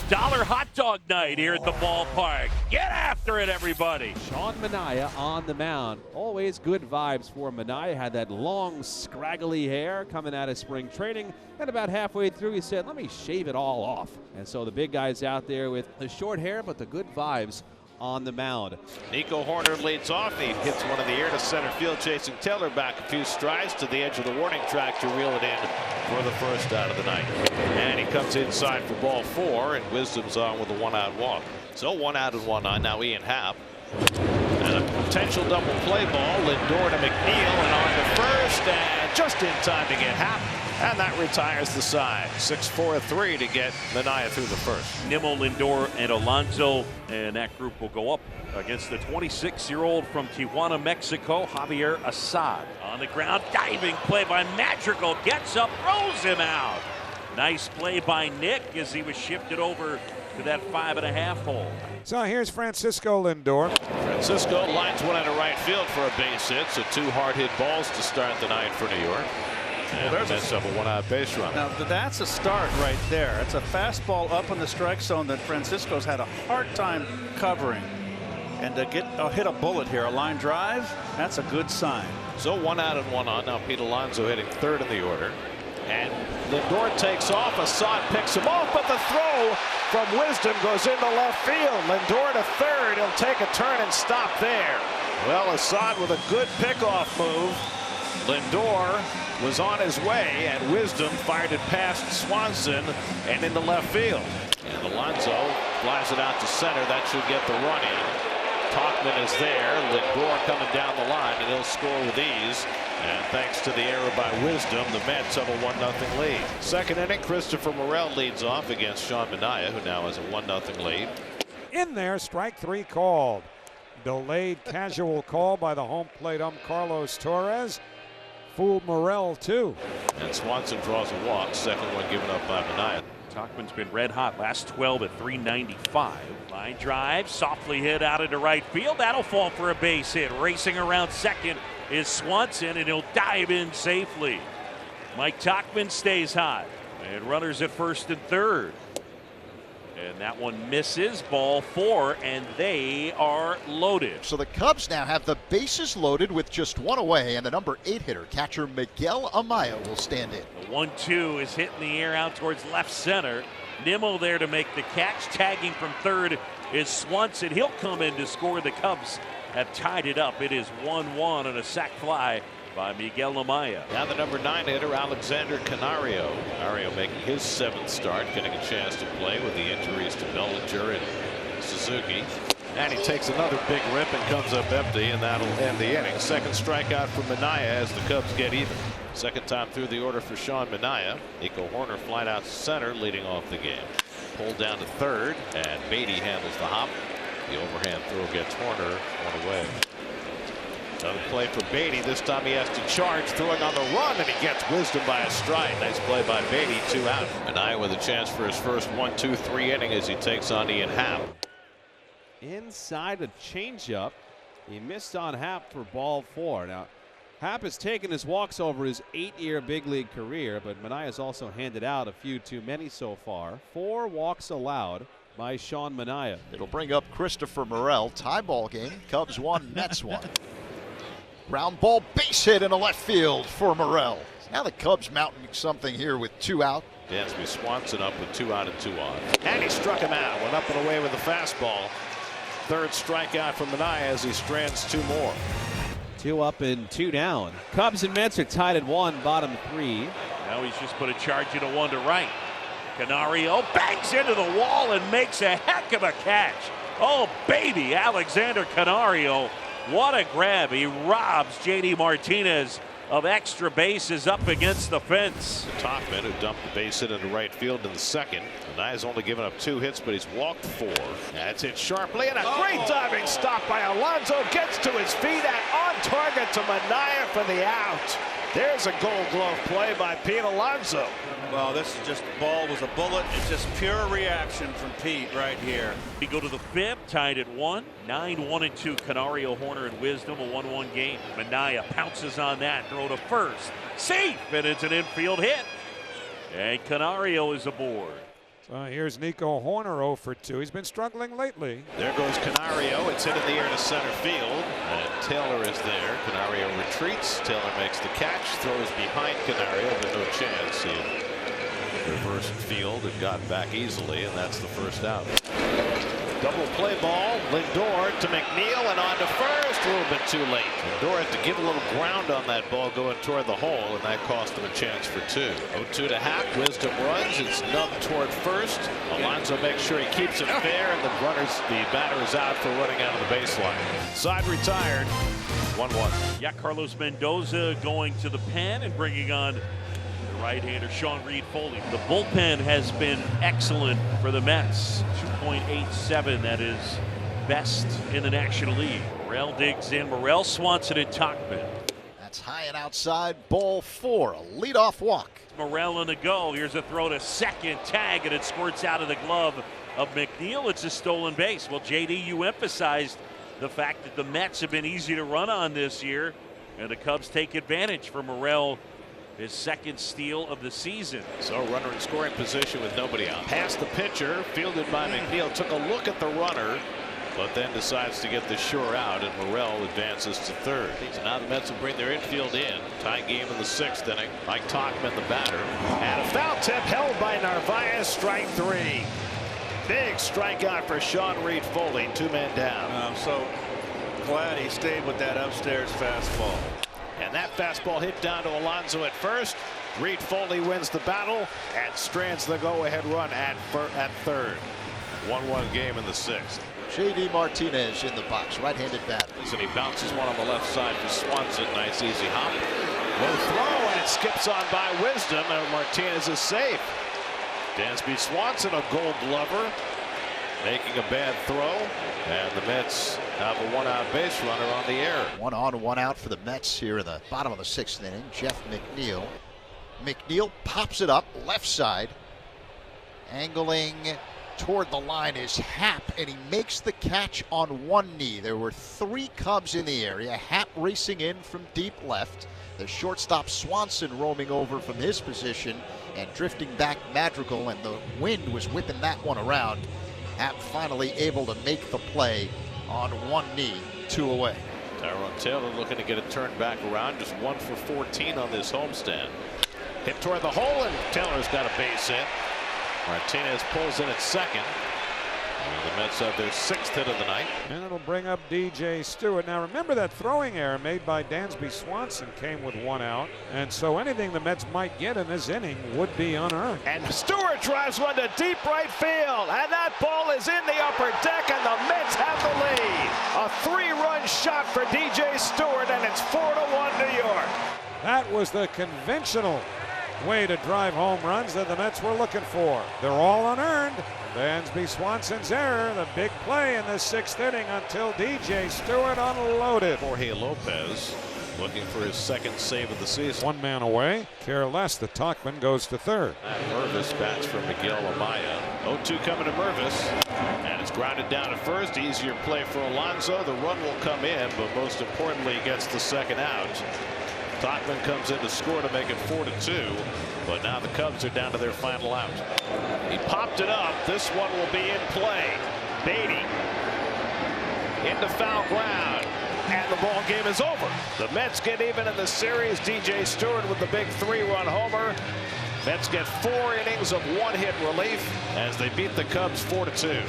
dollar hot dog night here at the ballpark. Get after it, everybody. Sean Manaea on the mound. Always good vibes for Manaea. Had that long, scraggly hair coming out of spring training. And about halfway through, he said, let me shave it all off. And so the big guy's out there with the short hair, but the good vibes on the mound. Nico Hoerner leads off. He hits one in the air to center field, chasing Taylor back a few strides to the edge of the warning track to reel it in for the first out of the night. And he comes inside for ball 4, and Wisdom's on with a 1-out walk. So 1 out and 1 on. Now Ian Happ. And a potential double play ball. Lindor to McNeil and on to first, and just in time to get Happ. And that retires the side. 6-4-3 to get Manaea through the first. Nimmo, Lindor, and Alonso, and that group will go up against the 26-year-old from Tijuana, Mexico, Javier Assad. On the ground, diving play by Madrigal, gets up, throws him out. Nice play by Nick as he was shifted over to that 5.5 hole. So here's Francisco Lindor. Francisco lines one into right field for a base hit, so 2 hard hit balls to start the night for New York. And there's a 1-out base run. Now that's a start right there. It's a fastball up in the strike zone that Francisco's had a hard time covering. And to hit a bullet here, a line drive, that's a good sign. So 1 out and 1 on. Now Pete Alonso hitting 3rd in the order. And Lindor takes off. Assad picks him off, but the throw from Wisdom goes into left field. Lindor to 3rd. He'll take a turn and stop there. Well, Assad with a good pickoff move. Lindor was on his way, and Wisdom fired it past Swanson and into left field. And Alonso flies it out to center. That should get the run in. Tauchman is there. Lindor coming down the line, and he'll score with ease. And thanks to the error by Wisdom, the Mets have a 1-0 lead. Second inning, Christopher Morel leads off against Sean Manaea, who now has a 1-0 lead. In there, strike 3 called. Delayed casual call by the home plate Carlos Torres. Fooled Morel too. And Swanson draws a walk, second one given up by Manaea. Tauchman's been red hot, last 12 at .395. Line drive, softly hit out into right field. That'll fall for a base hit. Racing around second is Swanson, and he'll dive in safely. Mike Tauchman stays hot, and runners at first and third. And that one misses, ball 4, and they are loaded. So the Cubs now have the bases loaded with just 1 away, and the number 8 hitter, catcher Miguel Amaya, will stand in. The 1-2 is hit in the air out towards left center. Nimmo there to make the catch. Tagging from 3rd is Swanson. He'll come in to score. The Cubs have tied it up. It is 1-1 on a sac fly by Miguel Amaya. Now the number 9 hitter, Alexander Canario. Canario making his 7th start, getting a chance to play with the injuries to Bellinger and Suzuki. And he takes another big rip and comes up empty, and that'll end the inning. Second strikeout for Manaea as the Cubs get even. Second time through the order for Sean Manaea. Nico Hoerner flied out to center, leading off the game. Pulled down to 3rd, and Beatty handles the hop. The overhand throw gets Hoerner one away. Another play for Beatty. This time he has to charge, throwing on the run, and he gets Wisdom by a stride. Nice play by Beatty, 2 out. Manaea with a chance for his first 1-2-3 inning as he takes on Ian Happ. Inside a changeup. He missed on Happ for ball 4. Now, Happ has taken his walks over his 8-year big league career, but Manaea's also handed out a few too many so far. 4 walks allowed by Sean Manaea. It'll bring up Christopher Morel. Tie ball game. Cubs 1, Mets 1. Ground ball base hit into left field for Morel. Now the Cubs mounting something here with 2 out. Dansby Swanson up with 2 out and 2 on. And he struck him out. Went up and away with the fastball. 3rd strikeout from Manaea as he strands 2 more. 2 up and 2 down. Cubs and Mets are tied at 1, bottom 3. Now he's just put a charge into 1 to right. Canario bangs into the wall and makes a heck of a catch. Oh, baby, Alexander Canario. What a grab. He robs J.D. Martinez of extra bases up against the fence. Tauchman, who dumped the base hit into right field in the second. Manaea's only given up 2 hits, but he's walked 4. That's hit sharply, and a great diving stop by Alonso. Gets to his feet and on target to Manaea for the out. There's a Gold Glove play by Pete Alonso. Well, this is just, ball was a bullet. It's just pure reaction from Pete right here. We go to the 5th, tied at 1. 9-1-2, Canario, Hoerner, and Wisdom, a 1-1 game. Manaea pounces on that, throw to first. Safe, and it's an infield hit. And Canario is aboard. So here's Nico Horner 0 for 2. He's been struggling lately. There goes Canario. It's hit in the air to center field. And Taylor is there. Canario retreats. Taylor makes the catch. Throws behind Canario, but no chance. He reversed field and got back easily, and that's the first out. Double play ball. Lindor to McNeil and on to first. A little bit too late. Lindor had to give a little ground on that ball going toward the hole, and that cost him a chance for 2. 0-2 to Happ. Wisdom runs. It's nubbed toward first. Alonso makes sure he keeps it fair, and the batter is out for running out of the baseline. Side retired. 1-1. Yeah, Carlos Mendoza going to the pen and bringing on the right-hander Sean Reed-Foley. The bullpen has been excellent for the Mets. 2.87, that is best in the National League. Morel digs in. Morel, Swanson, and Tachman. That's high and outside, ball 4, a leadoff walk. Morel on the go. Here's a throw to second, tag, and it squirts out of the glove of McNeil. It's a stolen base. Well, JD, you emphasized the fact that the Mets have been easy to run on this year, and the Cubs take advantage for Morel. His second steal of the season. So runner in scoring position with nobody out. Past the pitcher, fielded by McNeil, took a look at the runner, but then decides to get the sure out, and Morel advances to third. So now the Mets will bring their infield in. Tie game in the 6th inning. Mike Tachman, the batter. And a foul tip held by Narvaez, strike 3. Big strikeout for Sean Reed-Foley, 2 men down. I'm so glad he stayed with that upstairs fastball. And that fastball hit down to Alonso at first. Reed-Foley wins the battle and strands the go-ahead run at third. 1-1 game in the 6th. JD Martinez in the box, right-handed batter. And he bounces one on the left side for Swanson. Nice easy hop. Low throw, and it skips on by Wisdom, and Martinez is safe. Dansby Swanson, a Gold Glover, making a bad throw, and the Mets have a 1-out base runner on the air. 1 on, 1 out for the Mets here in the bottom of the 6th inning. Jeff McNeil. McNeil pops it up left side. Angling toward the line is Happ, and he makes the catch on one knee. There were 3 Cubs in the area. Happ racing in from deep left. The shortstop Swanson roaming over from his position and drifting back Madrigal, and the wind was whipping that one around. Happ finally able to make the play on one knee, 2 away. Tyrone Taylor looking to get it turned back around. Just 1 for 14 on this homestand. Hit toward the hole, and Taylor's got a base hit. Martinez pulls in at second. And the Mets have their 6th hit of the night. And it'll bring up DJ Stewart. Now remember that throwing error made by Dansby Swanson came with 1 out. And so anything the Mets might get in this inning would be unearned. And Stewart drives one to deep right field. And that ball is in the upper deck, and the Mets have the lead. A 3-run shot for DJ Stewart, and it's 4-1 New York. That was the conventional way to drive home runs that the Mets were looking for. They're all unearned. Dansby Swanson's error, the big play in the 6th inning until DJ Stewart unloaded. Jorge Lopez looking for his 2nd save of the season. 1 man away. Care less that Tachman goes to third. And Mervis bats for Miguel Amaya. 0-2 coming to Mervis. And it's grounded down to first. Easier play for Alonso. The run will come in, but most importantly, gets the 2nd out. Tachman comes in to score to make it 4-2, but now the Cubs are down to their final out. He popped it up. This one will be in play. Beatty into foul ground, and the ball game is over. The Mets get even in the series. DJ Stewart with the big 3-run homer. Mets get 4 innings of 1-hit relief as they beat the Cubs 4-2.